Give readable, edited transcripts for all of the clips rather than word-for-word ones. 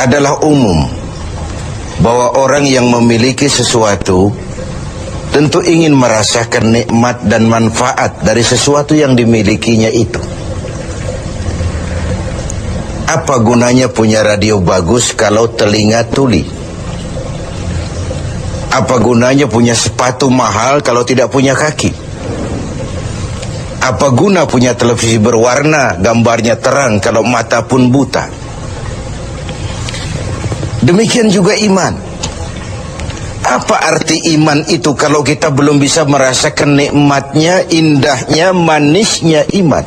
adalah umum bahwa orang yang memiliki sesuatu tentu ingin merasakan nikmat dan manfaat dari sesuatu yang dimilikinya itu. Apa gunanya punya radio bagus kalau telinga tuli? Apa gunanya punya sepatu mahal kalau tidak punya kaki? Apa guna punya televisi berwarna, gambarnya terang kalau mata pun buta? Demikian juga iman. Apa arti iman itu kalau kita belum bisa merasakan nikmatnya, indahnya, manisnya iman?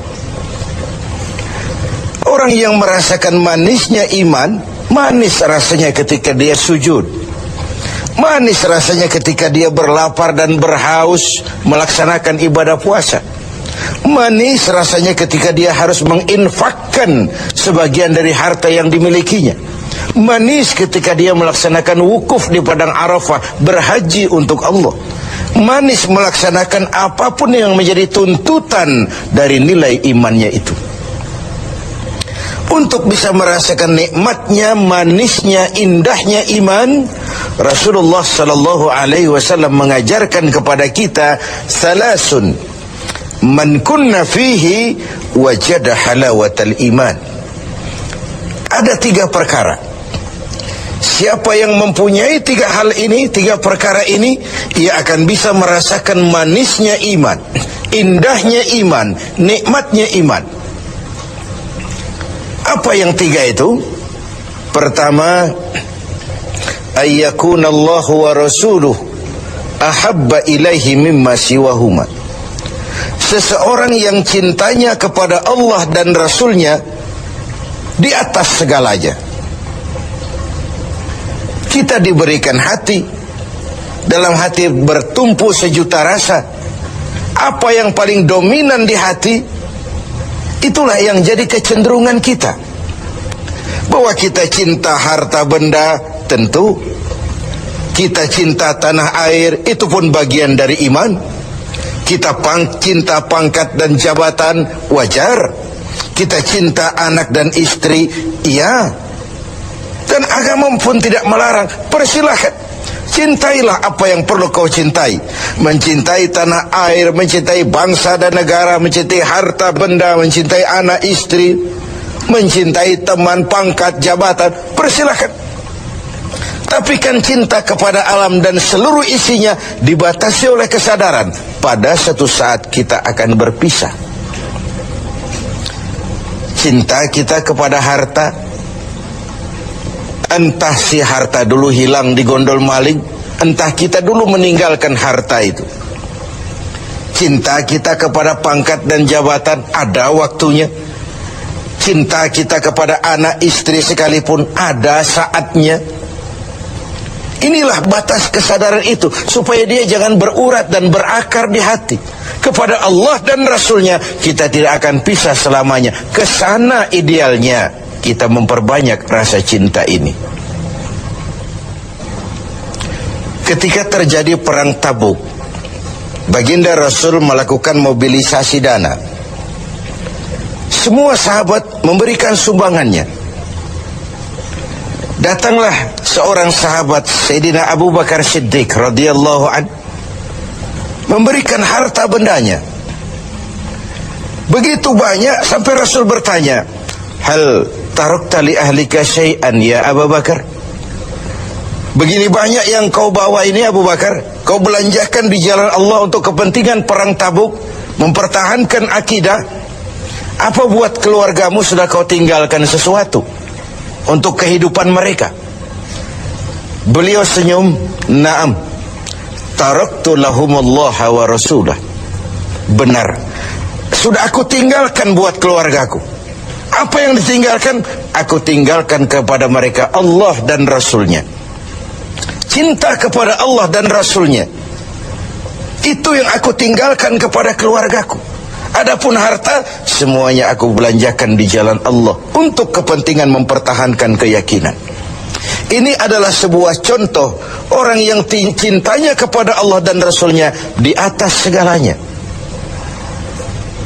Orang yang merasakan manisnya iman, manis rasanya ketika dia sujud, manis rasanya ketika dia berlapar dan berhaus melaksanakan ibadah puasa, manis rasanya ketika dia harus menginfakkan sebagian dari harta yang dimilikinya, manis ketika dia melaksanakan wukuf di padang Arafah, berhaji untuk Allah, manis melaksanakan apapun yang menjadi tuntutan dari nilai imannya itu. Untuk bisa merasakan nikmatnya, manisnya, indahnya iman, Rasulullah sallallahu alaihi wasallam mengajarkan kepada kita salasun man kunna fihi wajada halawatal iman. Ada 3 perkara. Siapa yang mempunyai 3 hal ini, 3 perkara ini, ia akan bisa merasakan manisnya iman, indahnya iman, nikmatnya iman. Apa yang 3 itu? Pertama, ayyakuna Allah wa rasuluh ahabba ilaihi mimma siwahuma. Seseorang yang cintanya kepada Allah dan Rasulnya di atas segalanya. Kita diberikan hati, dalam hati bertumpu sejuta rasa. Apa yang paling dominan di hati, itulah yang jadi kecenderungan kita. Bahwa kita cinta harta benda, tentu. Kita cinta tanah air, itu pun bagian dari iman. Kita cinta pangkat dan jabatan, wajar. Kita cinta anak dan istri, iya. Dan agama pun tidak melarang, persilahkan. Cintailah apa yang perlu kau cintai. Mencintai tanah air, mencintai bangsa dan negara, mencintai harta benda, mencintai anak istri, mencintai teman, pangkat, jabatan, persilahkan. Tapi kan cinta kepada alam dan seluruh isinya dibatasi oleh kesadaran pada satu saat kita akan berpisah. Cinta kita kepada harta, entah si harta dulu hilang di gondol maling, entah kita dulu meninggalkan harta itu. Cinta kita kepada pangkat dan jabatan ada waktunya. Cinta kita kepada anak istri sekalipun ada saatnya. Inilah batas kesadaran itu, supaya dia jangan berurat dan berakar di hati. Kepada Allah dan Rasulnya kita tidak akan pisah selamanya. Kesana idealnya kita memperbanyak rasa cinta ini. Ketika terjadi perang Tabuk, baginda Rasul melakukan mobilisasi dana. Semua sahabat memberikan sumbangannya. Datanglah seorang sahabat, Sayyidina Abu Bakar Siddiq radhiyallahu an, memberikan harta bendanya. Begitu banyak sampai Rasul bertanya, hal tarakta li ahlika syai'an ya Abu Bakar? Begini banyak yang kau bawa ini Abu Bakar, kau belanjakan di jalan Allah untuk kepentingan perang Tabuk, mempertahankan akidah. Apa buat keluargamu sudah kau tinggalkan sesuatu untuk kehidupan mereka? Beliau senyum, na'am, taraktu lahumullaha wa rasulah. Benar, sudah aku tinggalkan buat keluargaku. Apa yang ditinggalkan? Aku tinggalkan kepada mereka Allah dan Rasulnya. Cinta kepada Allah dan Rasulnya, itu yang aku tinggalkan kepada keluargaku. Adapun harta, semuanya aku belanjakan di jalan Allah untuk kepentingan mempertahankan keyakinan. Ini adalah sebuah contoh orang yang cintanya kepada Allah dan Rasulnya di atas segalanya.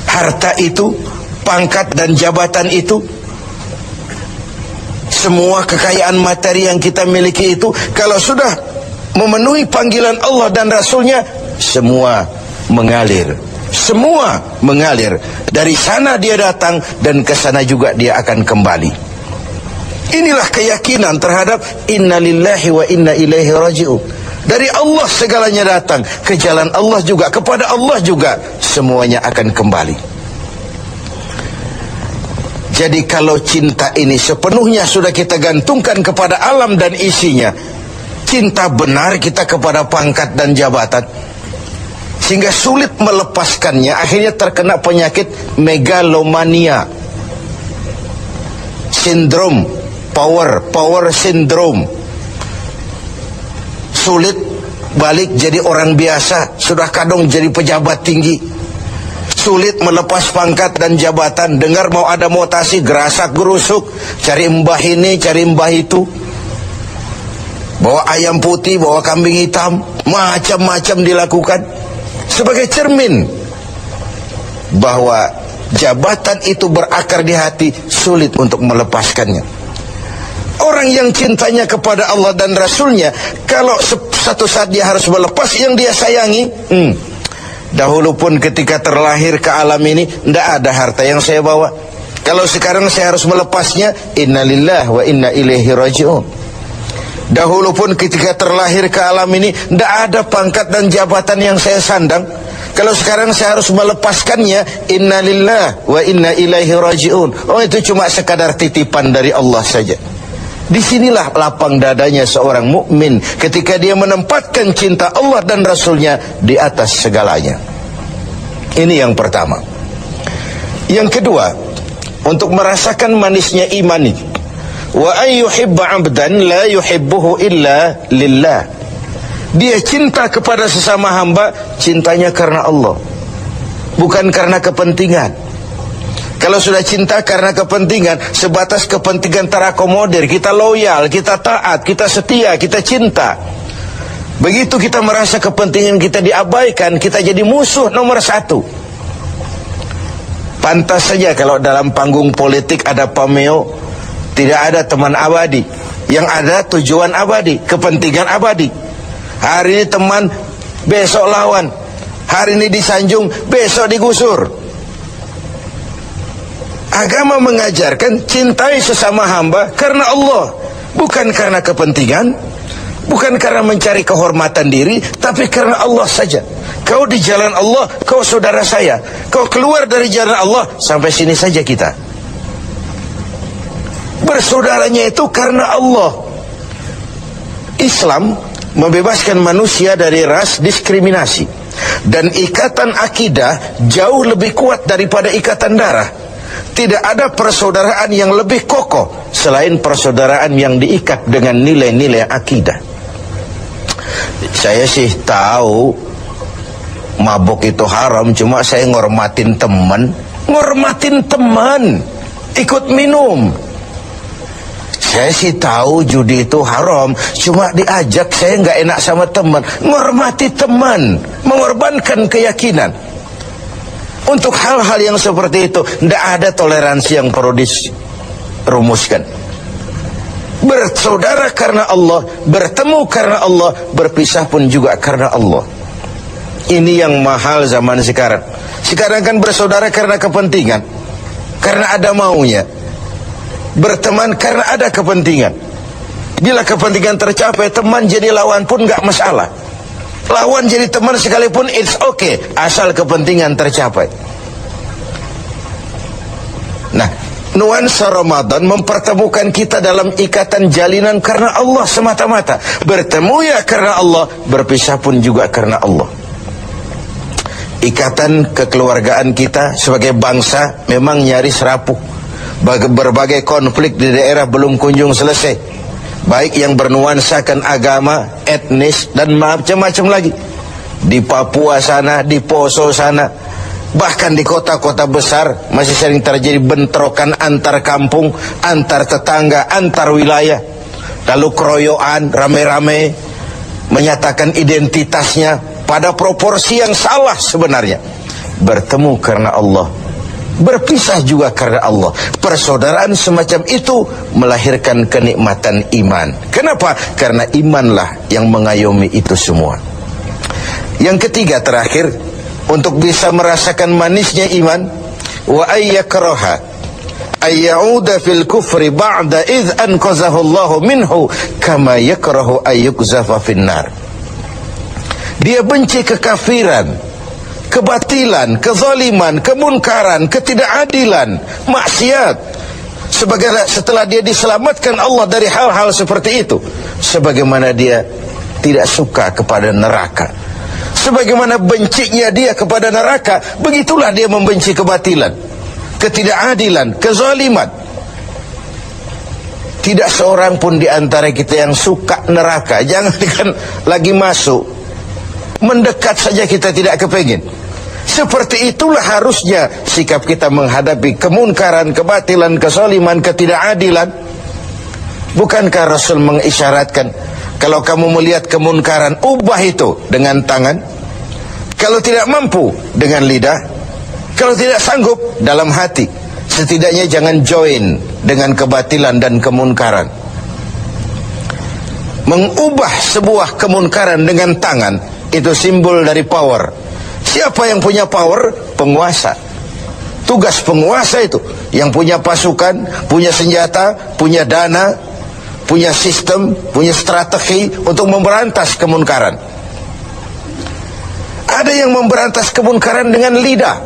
Harta itu, pangkat dan jabatan itu, semua kekayaan materi yang kita miliki itu, kalau sudah memenuhi panggilan Allah dan Rasulnya, semua mengalir. Semua mengalir. Dari sana dia datang dan ke sana juga dia akan kembali. Inilah keyakinan terhadap inna lillahi wa inna ilaihi raji'un. Dari Allah segalanya datang, ke jalan Allah juga, kepada Allah juga semuanya akan kembali. Jadi kalau cinta ini sepenuhnya sudah kita gantungkan kepada alam dan isinya, cinta benar kita kepada pangkat dan jabatan, sehingga sulit melepaskannya, akhirnya terkena penyakit megalomania, sindrom power syndrome. Sulit balik jadi orang biasa, sudah kadang jadi pejabat tinggi. Sulit melepas pangkat dan jabatan, dengar mau ada mutasi, gerasak gerusuk, cari mbah ini, cari mbah itu, bawa ayam putih, bawa kambing hitam, macam-macam dilakukan. Sebagai cermin bahwa jabatan itu berakar di hati, sulit untuk melepaskannya. Orang yang cintanya kepada Allah dan Rasulnya, kalau satu saat dia harus melepas yang dia sayangi, dahulu pun ketika terlahir ke alam ini, tidak ada harta yang saya bawa. Kalau sekarang saya harus melepasnya, innalillah wa inna ilaihi raji'un. Dahulu pun ketika terlahir ke alam ini, tidak ada pangkat dan jabatan yang saya sandang. Kalau sekarang saya harus melepaskannya, innalillah wa inna ilaihi raji'un. Oh, itu cuma sekadar titipan dari Allah saja. Disinilah lapang dadanya seorang mukmin ketika dia menempatkan cinta Allah dan Rasulnya di atas segalanya. Ini yang pertama. Yang kedua, untuk merasakan manisnya iman, wa ayyuhibba 'abdan la yuhibbuhu illa lillah. Dia cinta kepada sesama hamba, cintanya karena Allah, bukan karena kepentingan. Kalau sudah cinta karena kepentingan, sebatas kepentingan terakomodir, kita loyal, kita taat, kita setia, kita cinta. Begitu kita merasa kepentingan kita diabaikan, kita jadi musuh nomor satu. Pantas saja kalau dalam panggung politik ada pameo, tidak ada teman abadi. Yang ada tujuan abadi, kepentingan abadi. Hari ini teman, besok lawan. Hari ini disanjung, besok digusur. Agama mengajarkan cintai sesama hamba karena Allah, bukan karena kepentingan, bukan karena mencari kehormatan diri, tapi karena Allah saja. Kau di jalan Allah, kau saudara saya. Kau keluar dari jalan Allah, sampai sini saja kita. Bersaudaranya itu karena Allah. Islam membebaskan manusia dari ras diskriminasi, dan ikatan akidah jauh lebih kuat daripada ikatan darah. Tidak ada persaudaraan yang lebih kokoh selain persaudaraan yang diikat dengan nilai-nilai akidah. Saya sih tahu mabuk itu haram, cuma saya ngormatin teman, ikut minum. Saya sih tahu judi itu haram, cuma diajak saya nggak enak sama teman, ngormati teman, mengorbankan keyakinan. Untuk hal-hal yang seperti itu, tidak ada toleransi yang perlu dirumuskan. Bersaudara karena Allah, bertemu karena Allah, berpisah pun juga karena Allah. Ini yang mahal zaman sekarang. Sekarang kan bersaudara karena kepentingan, karena ada maunya. Berteman karena ada kepentingan. Bila kepentingan tercapai, teman jadi lawan pun nggak masalah. Lawan jadi teman sekalipun it's okay, asal kepentingan tercapai. Nah, nuansa Ramadan mempertemukan kita dalam ikatan jalinan karena Allah semata-mata. Bertemu ya karena Allah, berpisah pun juga karena Allah. Ikatan kekeluargaan kita sebagai bangsa memang nyaris rapuh. Berbagai konflik di daerah belum kunjung selesai, baik yang bernuansakan agama, etnis, dan macam-macam lagi. Di Papua sana, di Poso sana, bahkan di kota-kota besar masih sering terjadi bentrokan antar kampung, antar tetangga, antar wilayah. Lalu keroyokan, rame-rame menyatakan identitasnya pada proporsi yang salah sebenarnya. Bertemu karena Allah, berpisah juga karena Allah. Persaudaraan semacam itu melahirkan kenikmatan iman. Kenapa? Karena imanlah yang mengayomi itu semua. Yang ketiga terakhir, untuk bisa merasakan manisnya iman, wa ayyakraha ayyauda fil kufri ba'da idh anqazahu Allahu minhu kama yakrahu ayyukzafa finnar. Dia benci kekafiran, kebatilan, kezaliman, kemunkaran, ketidakadilan, maksiat. Setelah dia diselamatkan Allah dari hal-hal seperti itu, sebagaimana dia tidak suka kepada neraka, sebagaimana bencinya dia kepada neraka, begitulah dia membenci kebatilan, ketidakadilan, kezaliman. Tidak seorang pun di antara kita yang suka neraka. Jangan lagi masuk, mendekat saja kita tidak kepengin. Seperti itulah harusnya sikap kita menghadapi kemunkaran, kebatilan, kezaliman, ketidakadilan. Bukankah Rasul mengisyaratkan, kalau kamu melihat kemunkaran, ubah itu dengan tangan. Kalau tidak mampu, dengan lidah. Kalau tidak sanggup, dalam hati. Setidaknya jangan join dengan kebatilan dan kemunkaran. Mengubah sebuah kemunkaran dengan tangan, itu simbol dari power. Siapa yang punya power? Penguasa. Tugas penguasa itu, yang punya pasukan, punya senjata, punya dana, punya sistem, punya strategi untuk memberantas kemunkaran. Ada yang memberantas kemunkaran dengan lidah,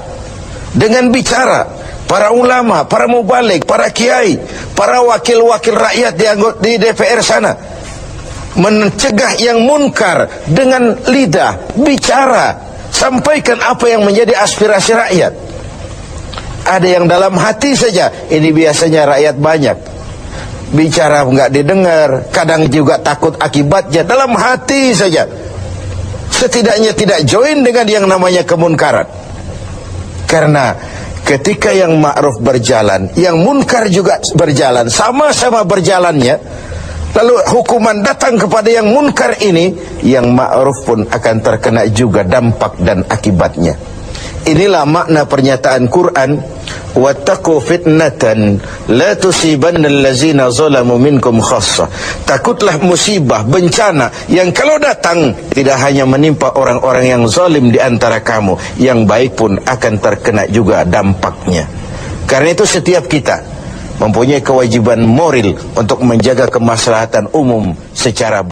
dengan bicara. Para ulama, para mubalik, para kiai, para wakil-wakil rakyat di DPR sana mencegah yang munkar dengan lidah, bicara, sampaikan apa yang menjadi aspirasi rakyat. Ada yang dalam hati saja, ini biasanya rakyat banyak, bicara enggak didengar, kadang juga takut akibatnya, dalam hati saja. Setidaknya tidak join dengan yang namanya kemunkaran. Karena ketika yang ma'ruf berjalan, yang munkar juga berjalan, sama-sama berjalannya, lalu hukuman datang kepada yang munkar ini, yang ma'ruf pun akan terkena juga dampak dan akibatnya. Inilah makna pernyataan Quran, wattaqu fitnatan la tusibanna allazina zalamu minkum khassah. Takutlah musibah, bencana yang kalau datang tidak hanya menimpa orang-orang yang zalim di antara kamu, yang baik pun akan terkena juga dampaknya. Karena itu setiap kita mempunyai kewajiban moral untuk menjaga kemaslahatan umum secara